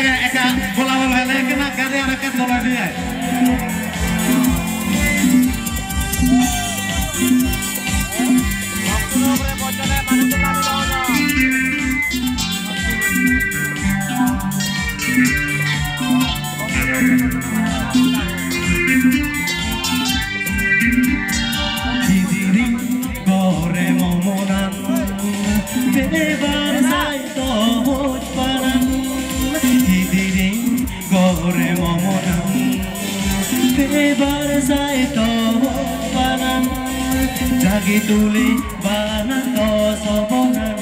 eka bola-bola hele kena kari arakat bola dia. Jagi tuli bana to sobonan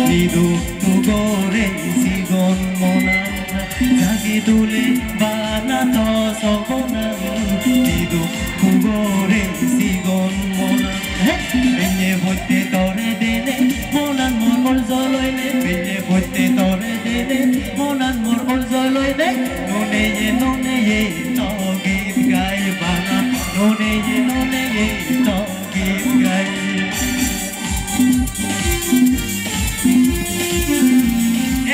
hidup tu gore sigon monan jagi tuli bana to sobonan hidup tu gore sigon monan benye botte tore dene monan mor zoloine benye botte tore dene monan mor zoloine none ye to git gai bana none ye to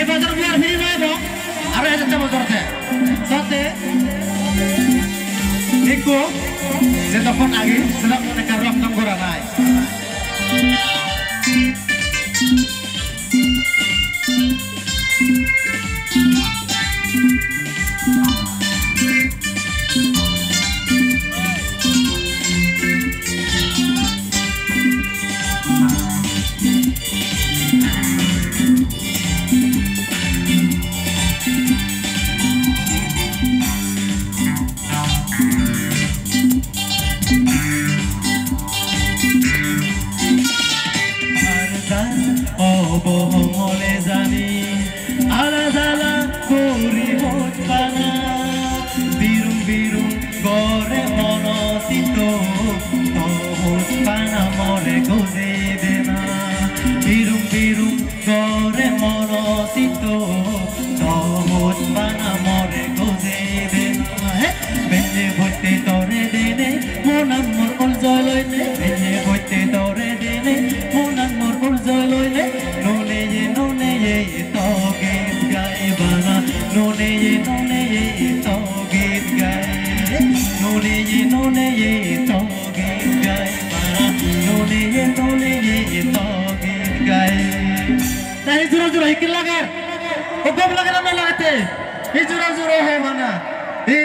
bazar biar sini naik dong. Apa yang coba sorte? Sorte. Iko. Saya telepon lagi. Sedang menekan ram tengkorak naik. bohong oleh zani ala zala kuri mot pana birung gore mono tito tohut pana more goze dena birung gore mono tito tohut pana more goze dena benye botte tore dene monan mor ol zaloine benye botte tore dene monan mor ol zaloine none ye to git gai bana none ye to git gai none ye to git gai bana none ye to git gai tahi juro hikil lagar obab lagar na lagate hi juro hai mana hi